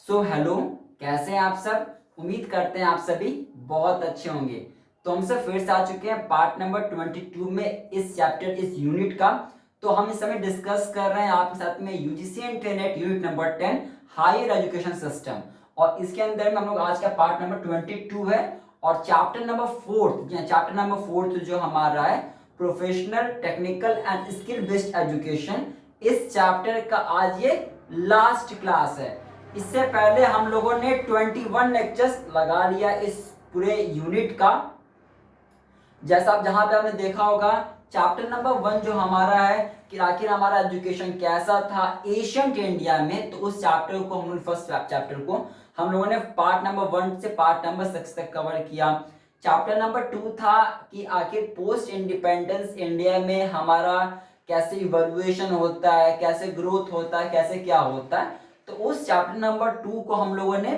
Hello, कैसे हैं आप सब। उम्मीद करते हैं आप सभी बहुत अच्छे होंगे। तो हम सब फिर से आ चुके हैं पार्ट नंबर 22 में इस चैप्टर इस यूनिट का। तो हम इस समय डिस्कस कर रहे हैं आपके साथ में UGC internet unit number 10 higher education system. और इसके अंदर में हम लोग आज का पार्ट नंबर 22 है और चैप्टर नंबर फोर्थ जो हमारा है professional technical and skill based education. इस चैप्टर का आज ये लास्ट क्लास है। इससे पहले हम लोगों ने 21 लेक्चर्स लगा लिया इस पूरे यूनिट का। जैसा आप जहां पे आपने देखा होगा चैप्टर नंबर 1 जो हमारा है कि आखिर हमारा एजुकेशन कैसा था एशियंट इंडिया में, तो उस चैप्टर को हम लोग फर्स्ट चैप्टर को हम लोगों ने पार्ट नंबर 1 से पार्ट नंबर 6 तक कवर किया। चैप्टर नंबर 2 था कि आखिर पोस्ट इंडिपेंडेंस इंडिया में हमारा कैसे इवोल्यूशन होता है, कैसे ग्रोथ होता है, कैसे क्या होता है। तो उस चैप्टर नंबर 2 को हम लोगों ने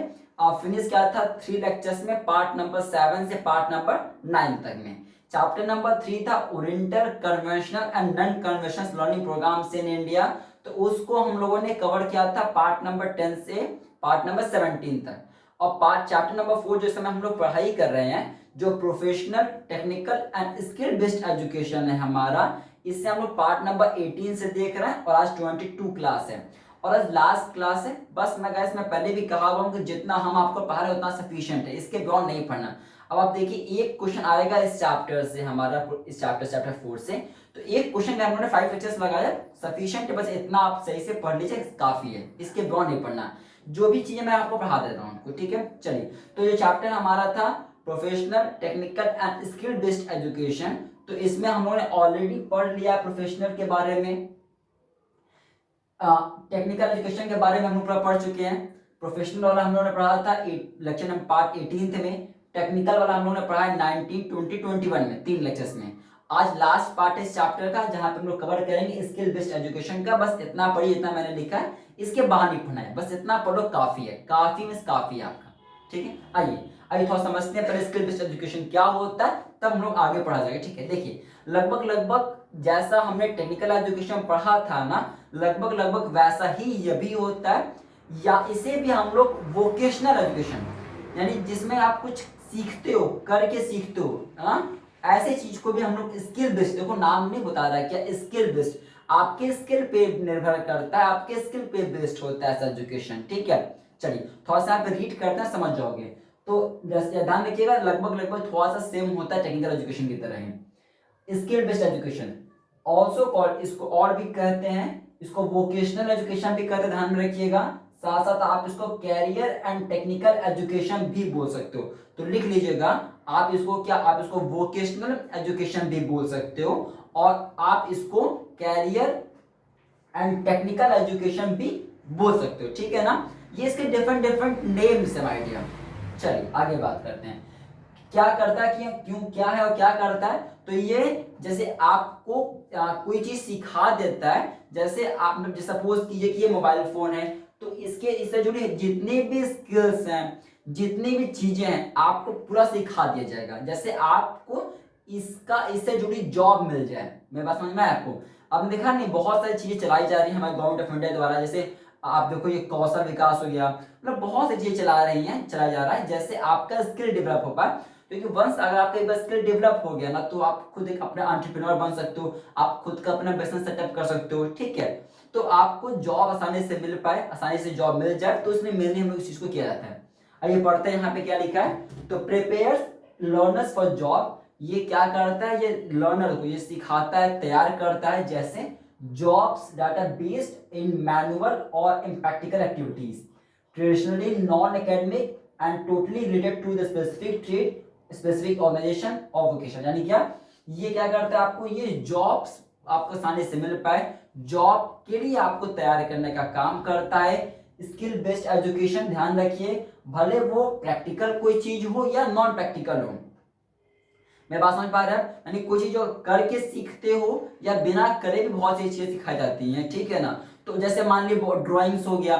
फिनिश किया था 3 लेक्चर्स में, पार्ट नंबर 7 से पार्ट नंबर 9 तक में। चैप्टर नंबर 3 था oriental conventional and non conventional learning programmes in India. तो उसको हम लोगों ने कवर किया था पार्ट नंबर 10 से पार्ट नंबर 17 तक। और पार्ट चैप्टर नंबर 4 जो समय हम लोग पढ़ाई कर रहे हैं, जो professional technical and skill based education है हमारा, इससे हम लोग पार्ट नंबर 18 से देख रहे हैं और आज 22 क्लास है और आज लास्ट क्लास है। बस मैं गाइस मैं पहले भी कहा हुआ हूं कि जितना हम आपको पढ़ा रहे उतना सफिशिएंट है, इसके बियॉन्ड नहीं पढ़ना। अब आप देखिए एक क्वेश्चन आएगा इस चैप्टर से हमारा, इस चैप्टर 4 से। तो एक क्वेश्चन में हम लोगों ने 5 लेक्चर्स लगाया, सफिशिएंट है, बस इतना आप सही से पढ़ लीजिए काफी है, इसके बियॉन्ड नहीं पढ़ना। जो भी चीजें मैं आपको पढ़ा देता हूँ आपको, ठीक है। चलिए, तो ये चैप्टर हमारा था professional technical and skill based education. तो इसमें हम लोगों ने ऑलरेडी पढ़ लिया प्रोफेशनल के बारे में, टेक्निकल एजुकेशन के बारे में हम लोग पढ़ चुके हैं। प्रोफेशनल वाला हम लोगों ने पढ़ा था लेक्चर नंबर पार्ट 18 में। टेक्निकल वाला हम लोगों ने पढ़ा है 19, 20, 21 में 3 लेक्चर्स में। आज लास्ट पार्ट है इस चैप्टर का जहां पे हम लोग कवर करेंगे स्किल बेस्ड एजुकेशन का। बस इतना पढ़िए, इतना मैंने लिखा है, इसके बाहर नहीं पढ़ना है, बस इतना पढ़ो काफी है। काफी मींस काफी है आपका, ठीक है। आइए थोड़ा समझते हैं पहले स्किल बेस्ड एजुकेशन क्या होता है, तब हम लोग आगे पढ़ा जाएगा, ठीक है। देखिए लगभग जैसा हमने टेक्निकल एजुकेशन पढ़ा था ना, लगभग वैसा ही ये भी होता है, या इसे भी हम लोग वोकेशनल एजुकेशन, यानी जिसमें आप कुछ सीखते हो, करके सीखते हो, ऐसे चीज को भी हम लोग स्किल बेस्ड, देखो नाम नहीं बता रहा है क्या, स्किल बेस्ड, आपके स्किल पे निर्भर करता है, आपके स्किल पे बेस्ड होता है ऐसा एजुकेशन, ठीक है। चलिए थोड़ा सा आप रीड करते हैं, समझ जाओगे। तो जैसे ध्यान रखिएगा, लगभग थोड़ा सा सेम होता है टेक्निकल एजुकेशन की तरह ही। Skill based education also called, इसको और भी कहते हैं, इसको वोकेशनल एजुकेशन भी कहते हैं, ध्यान में रखिएगा। साथ साथ आप इसको कैरियर एंड टेक्निकल एजुकेशन भी बोल सकते हो। तो लिख लीजिएगा, आप इसको क्या, आप इसको वोकेशनल एजुकेशन भी बोल सकते हो और आप इसको कैरियर एंड टेक्निकल एजुकेशन भी बोल सकते हो, ठीक है ना। ये इसके डिफरेंट नेम्स है माय डियर। चलिए आगे बात करते हैं क्या करता है, क्यों क्या है और क्या करता है। तो ये जैसे आपको कोई चीज सिखा देता है, जैसे आप सपोज कीजिए कि ये मोबाइल फोन है, तो इससे जुड़ी जितने भी स्किल्स हैं, जितनी भी चीजें हैं, आपको पूरा सिखा दिया जाएगा, जैसे आपको इससे जुड़ी जॉब मिल जाए। मेरी बात समझ में आया आपको। अब देखा नहीं, बहुत सारी चीजें चलाई जा रही है हमारे गवर्नमेंट ऑफ इंडिया द्वारा, जैसे आप देखो ये कौशल विकास हो गया, मतलब बहुत सी चीजें चला जा रहा है, जैसे आपका स्किल डेवलप हो पाए। क्योंकि वंस अगर आपका एक बार स्किल डेवलप हो गया ना, तो आप खुद एक अपना एंटरप्रेन्योर बन सकते हो, आप खुद का अपना बिजनेस सेटअप कर सकते हो, ठीक है। तो आपको जॉब आसानी से मिल पाए, आसानी से जॉब मिल जाए, तो इसमें मेनली हम लोग इस चीज को किया जाता है। आइए पढ़ते हैं यहाँ पे क्या लिखा है। तो प्रिपेयर्स लर्नर्स फॉर जॉब, ये क्या करता है, ये लर्नर को ये सिखाता है, तैयार करता है, जैसे jobs that are based in manual और in practical activities, traditionally non academic and totally related to the specific trade, specific organisation और वोकेशन। यानी क्या, ये क्या करता है, आपको ये जॉब्स आपको आसानी से मिल पाए, जॉब के लिए आपको तैयार करने का काम करता है। स्किल बेस्ड एजुकेशन, ध्यान रखिए, भले वो प्रैक्टिकल कोई चीज हो या नॉन प्रैक्टिकल हो। मैं बात समझ पा रहा है, यानी कोई चीज जो करके सीखते हो या बिना करे भी बहुत सी चीजें सिखाई जाती हैं, ठीक है ना। तो जैसे मान ली ड्राइंग्स हो गया,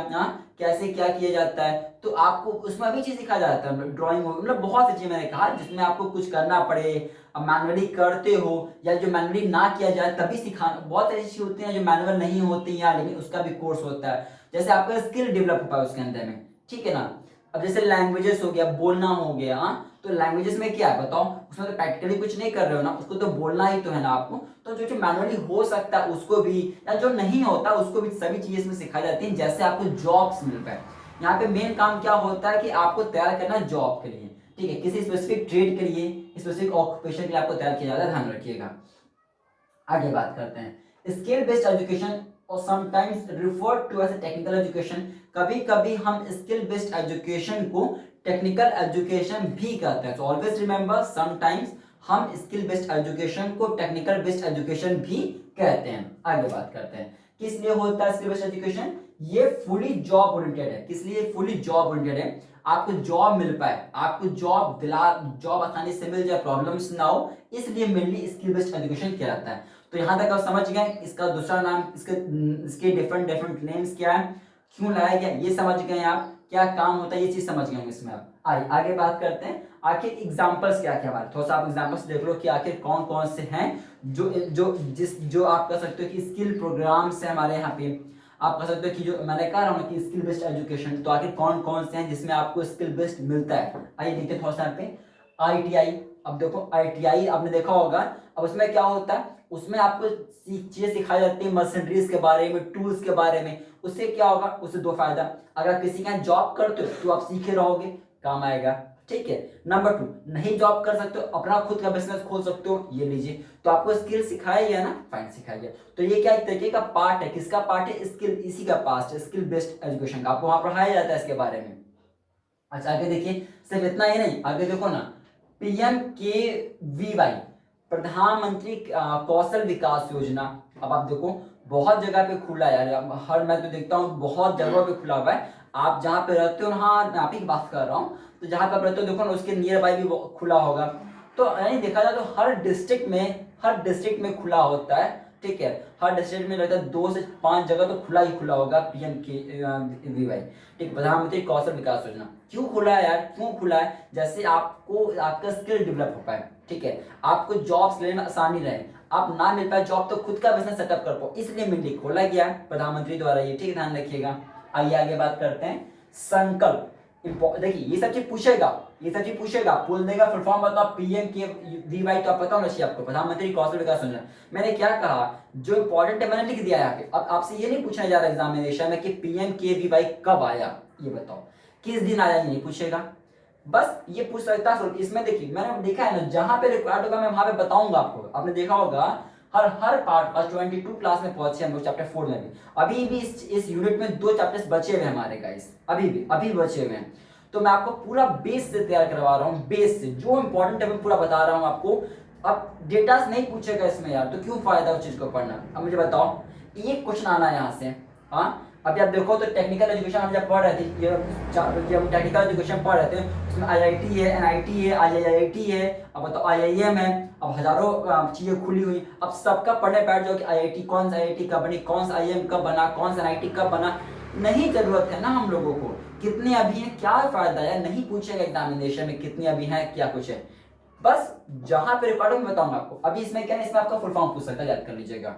कैसे क्या किया जाता है, तो आपको उसमें भी चीज सिखाया जाता है, ड्राइंग हो, मतलब बहुत सी चीजें मैंने कहा जिसमें आपको कुछ करना पड़े, अब मैनुअली करते हो या जो मैनुअली ना किया जाए तभी सिखाना। बहुत ऐसी चीजें होती हैं जो मैनुअल नहीं होती हैं, लेकिन उसका भी कोर्स होता है, जैसे आपका स्किल डेवलप हो पाए उसके अंदर में, ठीक है ना। अब जैसे लैंग्वेजेस हो गया, बोलना हो गया, हाँ, तो लैंग्वेजेस में क्या है बताओ, उसमें तो प्रैक्टिकली कुछ नहीं कर रहे हो ना, उसको तो बोलना ही तो है ना आपको। तो जो जो मैनुअली हो सकता है उसको भी, या जो नहीं होता उसको भी, सभी चीजें इसमें सिखाई जाती हैं, जैसे आपको जॉब्स मिल पाए। यहाँ पे मेन काम क्या होता है कि आपको तैयार करना जॉब के लिए, ठीक है, किसी स्पेसिफिक ट्रेड के लिए, स्पेसिफिक ऑक्यूपेशन के लिए आपको तैयार किया जाता है, ध्यान रखिएगा। आगे बात करते हैं स्किल बेस्ड एजुकेशन और sometimes referred to as technical education. कभी कभी हम स्किल बेस्ड एजुकेशन को टेक्निकल एजुकेशन भी कहते हैं। सो ऑलवेज रिमेंबर, समटाइम्स हम स्किल बेस्ड एजुकेशन को टेक्निकल बेस्ड एजुकेशन भी कहते हैं। आगे बात करते हैं किस लिए होता है स्किल बेस्ड एजुकेशन। ये फुली जॉब ओरिएंटेड है। किस लिए फुली जॉब ओरिएंटेड है, आपको जॉब मिल पाए, आपको जॉब आसानी से मिल जाए, प्रॉब्लम्स ना हो, इसलिए मेनली स्किल बेस्ड एजुकेशन किया जाता है। तो यहाँ तक आप समझ गए, इसका दूसरा नाम, इसके डिफरेंट डिफरेंट नेम्स क्या है, क्यों लाया गया, ये समझ गए आप, क्या काम होता है, ये चीज समझ गए होंगे इसमें आप। आगे बात करते हैं आखिर एग्जांपल्स क्या क्या हमारे, थोड़ा सा आप एग्जांपल्स देख लो कि आखिर कौन कौन से हैं जो आप कह सकते हो कि स्किल प्रोग्राम्स है हमारे यहाँ पे। आप कह सकते हो कि जो मैंने कह रहा हूँ कि स्किल बेस्ड एजुकेशन, तो आखिर कौन कौन से हैं जिसमें आपको स्किल बेस्ड मिलता है। आइए देखते हैं थोड़ा सा यहाँ पे। ITI, अब देखो ITI आपने देखा होगा, अब उसमें क्या होता है, उसमें आपको चीजें सिखाई जाती है मशीनरीज के बारे में, टूल्स के बारे में। उससे क्या होगा, उससे दो फायदा, अगर किसी का जॉब करते हो तो आप सीखे रहोगे, काम आएगा, ठीक है। नंबर 2, नहीं जॉब कर सकते हो, अपना खुद का बिजनेस खोल सकते हो, ये लीजिए, तो आपको स्किल सिखाया गया ना, फाइन सिखाया गया। तो ये क्या एक तरीके का पार्ट है, किसका पार्ट है, स्किल, इसी का पार्ट है, स्किल बेस्ड एजुकेशन का, आपको वहां पढ़ाया जाता है इसके बारे में। अच्छा आगे देखिए, सिर्फ इतना ही नहीं, आगे देखो ना, PMKVY, प्रधानमंत्री कौशल विकास योजना। अब आप देखो बहुत जगह पे खुला है यार, हर मैं तो देखता हूँ बहुत जगह पे खुला हुआ है। आप जहाँ पे रहते हो ना, हाँ मैं आप ही की बात कर रहा हूँ, तो जहाँ पे आप रहते हो देखो ना, उसके नियर बाई भी खुला होगा। तो यानी देखा जाए तो हर डिस्ट्रिक्ट में खुला होता है, ठीक है। हर डिस्ट्रिक्ट में रहता है 2 से 5 जगह तो खुला ही खुला होगा PMKVY, ठीक, प्रधानमंत्री कौशल विकास योजना। क्यों खुला है यार, क्यों खुला है, जैसे आपको आपका स्किल डेवलप हो पाए, ठीक है, आपको जॉब्स लेने में आसानी रहे, आप ना मिल पाए जॉब तो खुद का बिजनेस सेटअप कर पाओ, इसलिए मिलनी खोला गया है प्रधानमंत्री द्वारा, ये ठीक ध्यान रखिएगा। आइए आगे बात करते हैं संकल्प। देखिए ये सब चीज पूछेगा, बोल देगा फुल फॉर्म बताओ, PMKVY, तो आप पता होना चाहिए आपको, प्रधानमंत्री कौशल विकास योजना। मैंने क्या कहा, जो इंपॉर्टेंट है मैंने लिख दिया यहाँ पे। अब आपसे ये नहीं पूछा जा रहा एग्जामिनेशन में कि PMKVY कब आया, ये बताओ, किस दिन आया, ये नहीं पूछेगा, बस ये पूछ सकता है। इसमें देखिए मैंने देखा है ना, जहां पे रिक्वायर्ड होगा मैं वहां पे बताऊंगा आपको। आपने देखा होगा हर हर पार्ट का 22 क्लास में पहुंचे हम लोग, चैप्टर 4 में भी। अभी भी इस यूनिट में 2 चैप्टर्स बचे हुए हैं हमारे गाइस, अभी बचे हुए हैं। तो मैं आपको पूरा बेस से तैयार करवा रहा हूँ, बेस से जो इंपॉर्टेंट है मैं पूरा बता रहा हूँ आपको। अब डेटा नहीं पूछेगा इसमें यार, तो क्यों फायदा उस चीज को पढ़ना। अब मुझे बताओ, एक क्वेश्चन आना है यहाँ से, हाँ। अभी आप देखो तो टेक्निकल एजुकेशन हम जब पढ़ रहे थे, जब हम टेक्निकल एजुकेशन पढ़ रहे थे, उसमें IIT है, NIT है, IIIT है, अब तो IIM है, अब हजारों चीजें खुली हुई। अब सबका पढ़ने बैठ जाओ कि IIT, कौन सा IIT कब बनी, कौन सा IIM कब बना, कौन सा NIT कब बना, नहीं जरूरत है ना हम लोगों को। कितने अभी हैं, क्या फायदा है, नहीं पूछेगा एग्जामिनेशन में कितने अभी हैं, क्या कुछ है, बस जहां पे रिकॉर्डिंग में बताऊंगा आपको। अभी इसमें क्या है, इसमें आपका फुल फॉर्म पूछ सकता है, याद कर लीजिएगा।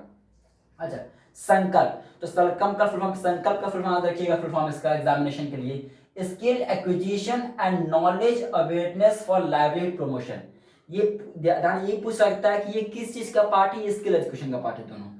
अच्छा, संकल्प, तो संकल्प का फुल फॉर्म, संकल्प का फुल फॉर्म याद रखिएगा, फुल फॉर्म इसका एग्जामिनेशन के लिए, skill acquisition and knowledge awareness for livelihood promotion. ये पूछ सकता है कि ये किस चीज का पार्ट है, ये स्किल एजुकेशन का पार्ट है दोनों।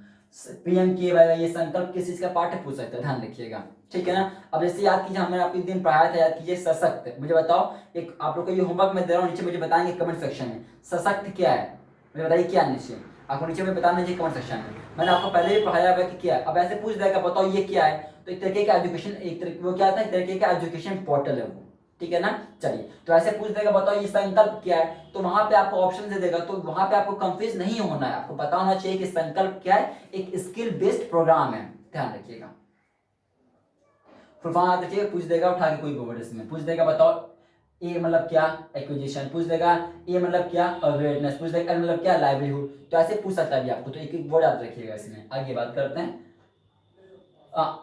PMKVY ये संकल्प किस चीज का पार्ट है, पूछ सकता है, ध्यान रखिएगा, ठीक है ना। अब जैसे याद कीजिए, हमने आपको एक दिन पढ़ाया था, याद कीजिए सशक्त। मुझे बताओ, एक आप लोग को ये होमवर्क में दे रहा हूँ, नीचे मुझे बताएंगे कमेंट सेक्शन में सशक्त क्या है, मुझे बताइए क्या नीचे, आपको नीचे में बताना चाहिए कमेंट सेक्शन में। मैंने आपको पहले ही पढ़ाया हुआ कि क्या है। अब ऐसे पूछ देगा बताओ ये क्या है, तो एक तरीके का एजुकेशन, एक तरीके वो क्या था, एक तरीके का एजुकेशन पोर्टल है वो, ठीक है ना। चलिए, तो ऐसे पूछ देगा बताओ ये संकल्प क्या है, तो वहां पे आपको ऑप्शन दे देगा, तो वहां पे आपको कंफ्यूज नहीं होना है, आपको पता होना चाहिए कि संकल्प क्या है, एक स्किल बेस्ड प्रोग्राम है, ध्यान रखिएगा। फुल फॉर्म याद रखिएगा, पूछ देगा उठा के कोई वर्ड, इसमें पूछ देगा बताओ ए मतलब क्या, एक्विजिशन पूछ देगा, ए मतलब क्या, अवेयरनेस पूछ देगा, एल मतलब क्या, लाइवलीहुड। तो ऐसे पूछ सकता है भी आपको, तो एक एक वर्ड याद रखिएगा इसमें। आगे बात करते हैं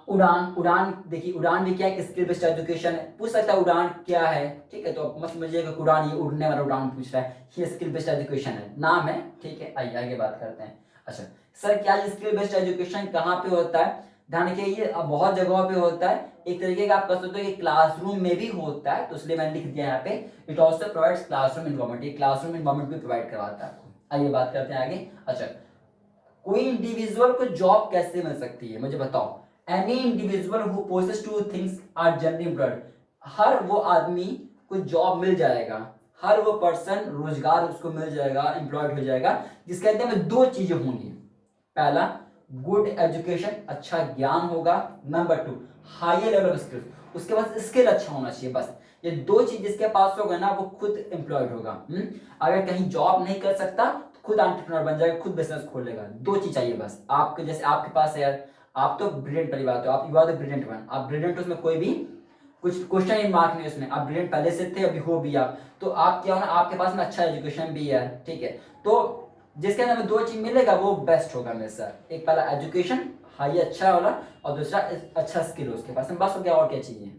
उड़ान देखिए, उड़ान भी क्या है, स्किल बेस्ड एजुकेशन है, पूछ सकता है उड़ान क्या है, ठीक है। तो मत समझिएगा उड़ान ये उड़ने वाला उड़ान पूछ रहा है, ये स्किल बेस्ड एजुकेशन है, नाम है, ठीक है। आइए आगे बात करते हैं। अच्छा सर, क्या ये स्किल बेस्ड एजुकेशन कहाँ पे होता है, ध्यान रखिए, ये बहुत जगहों पे होता है, एक तरीके का आप कह सकते हो कि क्लासरूम में भी होता है, तो इसलिए मैंने लिख दिया यहाँ पे it also provides classroom environment, ये क्लासरूम इन्वायरमेंट भी प्रोवाइड करवाता है आपको। आइए बात करते हैं आगे। अच्छा, कोई इंडिविजुअल को जॉब कैसे मिल सकती है, मुझे बताओ। Any individual who possess two things are generally employed, हर वो आदमी को जॉब मिल जाएगा, हर वो पर्सन रोजगार उसको मिल जाएगा, एम्प्लॉयड हो जाएगा, जिसके अंदर में दो चीजें होंगी। पहला, गुड एजुकेशन, अच्छा ज्ञान होगा। Number 2, higher level of skills, उसके पास स्किल अच्छा होना चाहिए। बस ये दो चीज जिसके पास होगा ना, वो खुद एम्प्लॉयड होगा। अगर कहीं जॉब नहीं कर सकता, खुद एंटरप्रेन्योर बन जाएगा, खुद बिजनेस खोल लेगा। दो चीज चाहिए बस आपके, जैसे आपके पास है यार, आप तो ब्रिलियंट पहली बात हो, आप you are the brilliant one, आप ब्रिलियंट, उसमें कोई भी कुछ क्वेश्चन इन मार्क नहीं उसमें, आप ब्रिलियंट पहले से थे, अभी हो भी आप, तो आप क्या होना, आपके पास में अच्छा एजुकेशन भी है, ठीक है। तो जिसके अंदर में दो चीज मिलेगा वो बेस्ट होगा मेरे साथ। एक पहला एजुकेशन हाई अच्छा वाला, और दूसरा अच्छा स्किल हो उसके पास में, बस हो गया, और क्या चाहिए।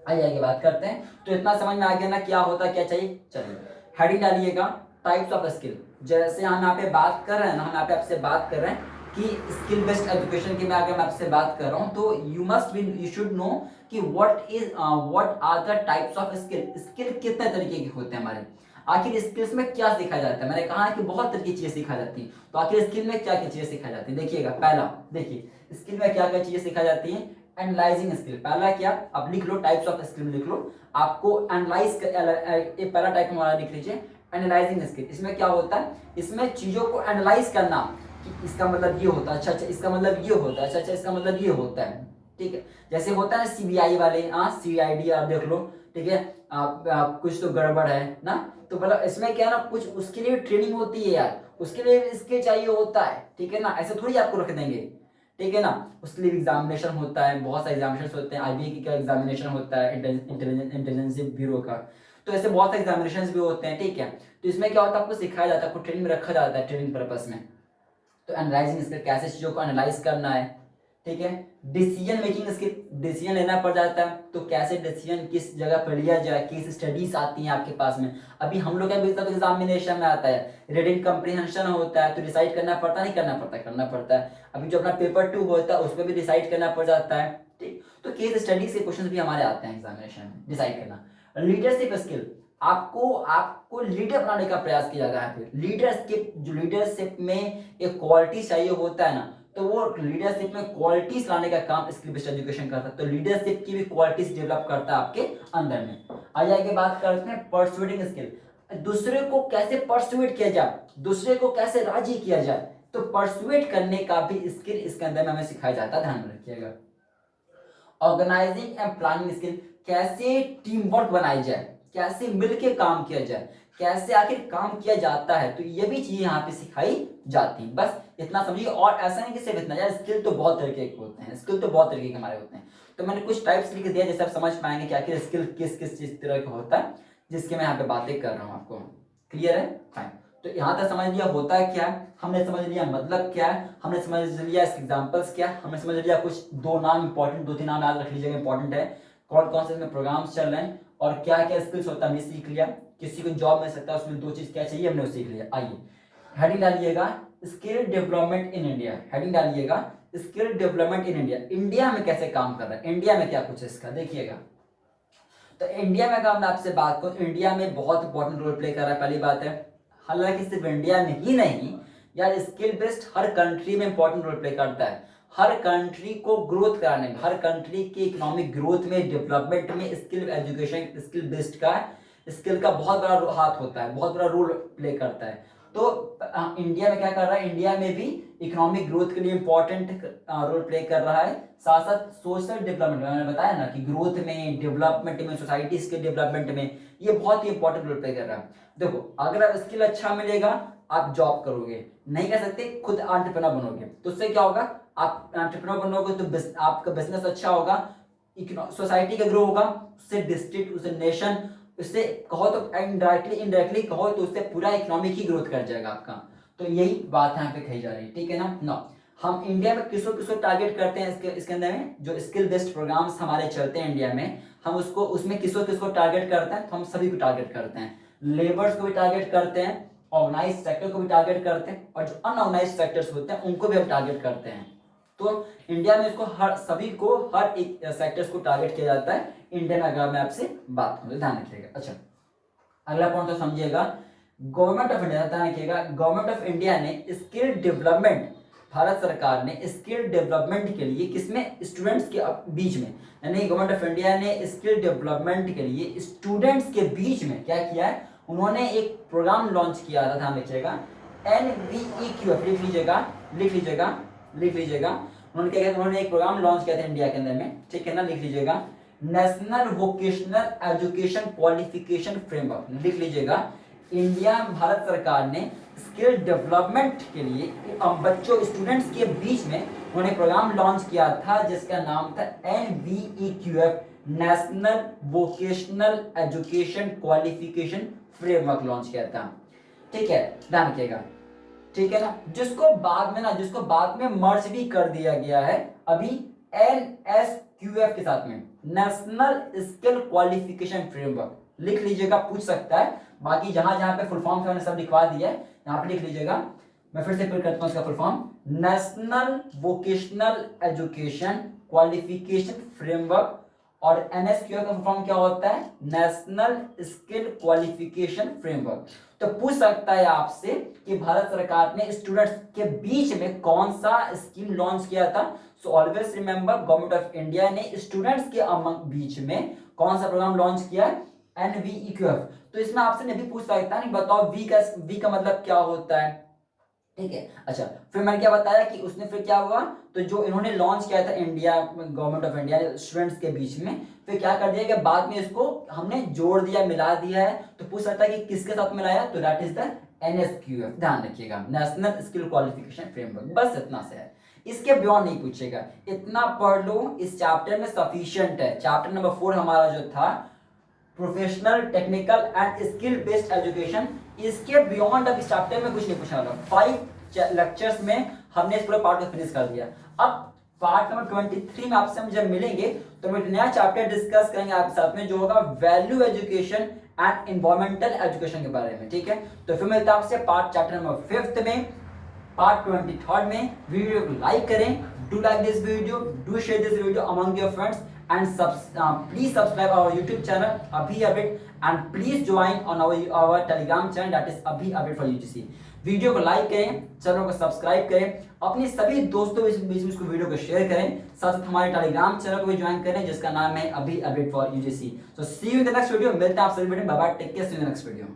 आइए आगे बात करते हैं। तो इतना समझ में आ गया ना क्या होता है क्या चाहिए। चलिए हेडिंग डालिएगा, टाइप्स ऑफ स्किल। जैसे हम यहाँ पे बात कर रहे हैं ना, हम यहाँ पे आपसे बात कर रहे हैं कि स्किल बेस्ड एजुकेशन की मैं अगर मैं आपसे बात कर रहा हूँ, तो यू शुड नो कि what are the types of skill. Skill कितने तरीके के होते हैं हमारे, आखिर स्किल्स में क्या सिखाया जाता है। मैंने कहा है कि बहुत तरह की चीजें सिखाई जाती हैं, तो आखिर स्किल में क्या क्या चीजें सिखाई जाती है। देखिएगा, पहला देखिए स्किल में क्या क्या चीजें सिखाई जाती है। एनालाइजिंग स्किल, पहला क्या, आप लिख लो टाइप्स ऑफ स्किल लिख लो, आपको एनालाइज एक पहला टाइप हमारा लिख लीजिए, एनालाइजिंग स्किल। इसमें क्या होता है, इसमें चीजों को एनालाइज करना कि इसका मतलब ये होता है, अच्छा अच्छा इसका मतलब ये होता है, अच्छा अच्छा इसका मतलब ये होता है, ठीक है। जैसे होता है सीबीआई वाले, हाँ सीआईडी आप देख लो, ठीक है। आप कुछ तो गड़बड़ है ना, तो मतलब इसमें क्या ना, कुछ उसके लिए ट्रेनिंग होती है यार, उसके लिए इसके चाहिए होता है, ठीक है ना, ऐसे थोड़ी आपको रख देंगे, ठीक है ना। उसके लिए एग्जामिनेशन होता है, बहुत सारे एग्जामिनेशन होते हैं, आईबीए का एग्जामिनेशन होता है, इंटेलिजेंस ब्यूरो का, तो ऐसे बहुत सारे एग्जामिनेशन भी होते हैं, ठीक है। तो इसमें क्या होता है, आपको सिखाया जाता है, आपको ट्रेनिंग में रखा जाता है, ट्रेनिंग पर्पस में। तो एनालाइजिंग स्किल, कैसे चीजों को एनालाइज करना है, ठीक है। डिसीजन मेकिंग स्किल, डिसीजन लेना पड़ जाता है, तो कैसे डिसीजन किस जगह पर लिया जाए, किस स्टडीज आती हैं आपके पास में। अभी हम लोग का भी तो एग्जामिनेशन में आता है, रीडिंग कम्प्रीहेंशन होता है, तो डिसाइड करना पड़ता नहीं, करना पड़ता है, करना पड़ता है। अभी जो अपना पेपर 2 होता है उसमें भी डिसाइड करना पड़ जाता है, ठीक। तो केस स्टडीज के क्वेश्चन भी हमारे आते हैं एग्जामिनेशन में, डिसाइड करना। लीडरशिप स्किल, आपको आपको लीडर बनाने का प्रयास किया जाता है। लीडरशिप में एक क्वालिटी चाहिए होता है ना, तो वो लीडरशिप में क्वालिटीज लाने का काम स्किल बेस्ड एजुकेशन करता है, तो लीडरशिप की भी क्वालिटीज डेवलप करता है आपके अंदर में। आइए बात करते हैं परसुएडिंग स्किल, दूसरे को कैसे परसुएट किया जाए, दूसरे को कैसे राजी किया जाए, तो परसुएट करने का भी स्किल इसके अंदर में हमें सिखाया जाता है, ध्यान में रखिएगा। ऑर्गेनाइजिंग एंड प्लानिंग स्किल, कैसे टीम वर्क बनाई जाए, कैसे मिलके काम किया जाए, कैसे आखिर काम किया जाता है, तो ये भी चीजें यहाँ पे सिखाई जाती हैं। बस इतना समझिए, और ऐसा नहीं कि सिर्फ इतना यार, स्किल तो बहुत तरीके के होते हैं, स्किल तो बहुत तरीके के हमारे होते हैं। तो मैंने कुछ टाइप्स लिख दिया, जैसे आप समझ पाएंगे कि आखिर स्किल किस किस चीज तरह का होता है, जिसके मैं यहाँ पे बातें कर रहा हूँ आपको। क्लियर है, फाइन। तो यहाँ तक समझ लिया होता है क्या, हमने समझ लिया मतलब क्या है, हमने समझ लिया इसके एग्जांपल्स क्या, हमने समझ लिया कुछ दो नाम इंपॉर्टेंट, 2-3 नाम याद रख लीजिएगा, इंपॉर्टेंट है, कौन कौन से इसमें प्रोग्राम्स चल रहे हैं और क्या क्या स्किल्स होता है हमने सीख लिया। किसी को जॉब मिल सकता है, उसमें 2 चीज क्या चाहिए हमने वो सीख लिया। आइए हेडिंग डालिएगा, skill development in India. Heading डालिएगा, skill development in India. India में कैसे काम कर रहा है, इंडिया में क्या कुछ है इसका, देखिएगा। तो इंडिया में अगर मैं आपसे बात करूं, इंडिया में बहुत इंपॉर्टेंट रोल प्ले कर रहा है, पहली बात है। हालांकि सिर्फ इंडिया में ही नहीं यार, स्किल बेस्ड हर कंट्री में इंपॉर्टेंट रोल प्ले करता है। हर कंट्री को ग्रोथ कराने में, हर कंट्री की इकोनॉमिक ग्रोथ में, डेवलपमेंट में स्किल एजुकेशन, स्किल बेस्ड का, स्किल का बहुत बड़ा हाथ होता है, बहुत बड़ा रोल प्ले करता है। तो इंडिया में क्या कर रहा है, इंडिया में भी इकोनॉमिक ग्रोथ के लिए इंपॉर्टेंट रोल प्ले कर रहा है, साथ साथ सोशल डेवलपमेंट में, मैंने बताया ना कि ग्रोथ में, डेवलपमेंट में, सोसाइटीज के डेवलपमेंट में ये बहुत ही इंपॉर्टेंट रोल प्ले कर रहा है। देखो, अगर आप स्किल अच्छा मिलेगा, आप जॉब करोगे, नहीं कर सकते खुद एंटरप्रेन्योर बनोगे, तो उससे क्या होगा, आप एंटरप्रेन्योर बनोगे तो आपका बिजनेस अच्छा होगा, सोसाइटी का ग्रो होगा, उससे डिस्ट्रिक्ट, उससे नेशन, उससे कहो तो इनडायरेक्टली कहो तो उससे पूरा इकोनॉमिक ही ग्रोथ कर जाएगा आपका। तो यही बात यहाँ पे कही जा रही है, ठीक है ना। हम इंडिया में किसको किसको टारगेट करते हैं, इसके अंदर में जो स्किल बेस्ड प्रोग्राम्स हमारे चलते हैं इंडिया में, हम उसको उसमें किसको किसको टारगेट करते हैं, तो हम सभी को टारगेट करते हैं। लेबर्स को भी टारगेट करते हैं, ऑर्गेनाइज सेक्टर को भी टारगेट करते हैं, और जो अनऑर्गेनाइज सेक्टर्स होते हैं उनको भी हम टारगेट करते हैं। तो इंडिया में इसको हर सभी को हर एक सेक्टर्स को टारगेट किया जाता है इंडियन अगर मैं आपसे बात करूं, ध्यान रखिएगा। अच्छा अगला पॉइंट तो समझिएगा, गवर्नमेंट ऑफ इंडिया, ध्यान रखिएगा, गवर्नमेंट ऑफ इंडिया ने स्किल डेवलपमेंट, भारत सरकार ने स्किल डेवलपमेंट के लिए किसमें, स्टूडेंट्स के बीच में, यानी गवर्नमेंट ऑफ इंडिया ने स्किल डेवलपमेंट के लिए स्टूडेंट्स के बीच में क्या किया है, उन्होंने एक प्रोग्राम लॉन्च किया था, ध्यान रखिएगा, NVEQF, लिख लीजिएगा लिख लीजिएगा लिख लीजिएगा। उन्होंने क्या किया, उन्होंने एक प्रोग्राम लॉन्च किया था इंडिया के अंदर में, ठीक है ना, लिख लीजिएगा, national vocational education qualification framework, लिख लीजिएगा। इंडिया भारत सरकार ने स्किल डेवलपमेंट के लिए बच्चों स्टूडेंट्स के बीच में उन्होंने प्रोग्राम लॉन्च किया था जिसका नाम था NVEQF, national vocational education qualification framework launch किया था, ठीक है, ध्यान रखिएगा, ठीक है ना, जिसको बाद में मर्ज भी कर दिया गया है अभी NSQF के साथ में, नेशनल स्किल क्वालिफिकेशन फ्रेमवर्क, लिख लीजिएगा, पूछ सकता है, बाकी जहां जहां पे फुल फॉर्म मैंने सब लिखवा दिया है, यहाँ पे लिख लीजिएगा। मैं फिर से रिपीट करता हूं इसका full form, national vocational education qualification framework, और NSQF का फुल फॉर्म क्या होता है, नेशनल स्किल क्वालिफिकेशन फ्रेमवर्क। तो पूछ सकता है आपसे कि भारत सरकार ने स्टूडेंट्स के बीच में कौन सा स्कीम लॉन्च किया था। सो always remember, government of India ने स्टूडेंट्स के बीच में कौन सा प्रोग्राम लॉन्च किया है, NVEQF। तो इसमें आपसे नहीं भी पूछ सकता है, बताओ V का मतलब क्या होता है, ठीक है। अच्छा फिर मैंने क्या बताया कि उसने फिर क्या हुआ, तो जो इन्होंने लॉन्च किया था इंडिया, गवर्नमेंट ऑफ इंडिया ने स्टूडेंट्स के बीच में, फिर क्या कर दिया कि बाद में इसको हमने जोड़ दिया, मिला दिया है। तो पूछ सकता है कि किसके साथ मिलाया, तो दैट इज द NSQF, ध्यान रखिएगा, नेशनल स्किल क्वालिफिकेशन फ्रेमवर्क, बस इतना से है, इसके बियॉन्ड नहीं पूछेगा, इतना पढ़ लो, इस चैप्टर में सफिशिएंट है। चैप्टर नंबर 4 हमारा जो था professional technical and skill based education, इसके बियॉन्ड अब इस चैप्टर में कुछ नहीं पूछा वाला। 5 लेक्चर्स में हमने इस पूरे पार्ट को फिनिश कर दिया। अब पार्ट नंबर 23 में आपसे हम जब मिलेंगे तो हम एक नया चैप्टर डिस्कस करेंगे आपके साथ में, जो होगा value education and environmental education के बारे में, ठीक है। तो फिर मिलता है आपसे पार्ट चैप्टर नंबर 5 में, पार्ट 23 में। वीडियो को लाइक करें, do like this video, do share this video among your friends, and please subscribe our YouTube channel Abhi Update, and please join on our Telegram channel that is Abhi Update for UGC। Video को like करें, channel को subscribe करें, अपने सभी दोस्तों के बीच में इसको वीडियो को शेयर करें, साथ साथ हमारे टेलीग्राम चैनल को भी ज्वाइन करें जिसका नाम है अभी update for UGC। So see you in the next video, मिलते हैं आप सभी, bye bye, take care, see you in the next video.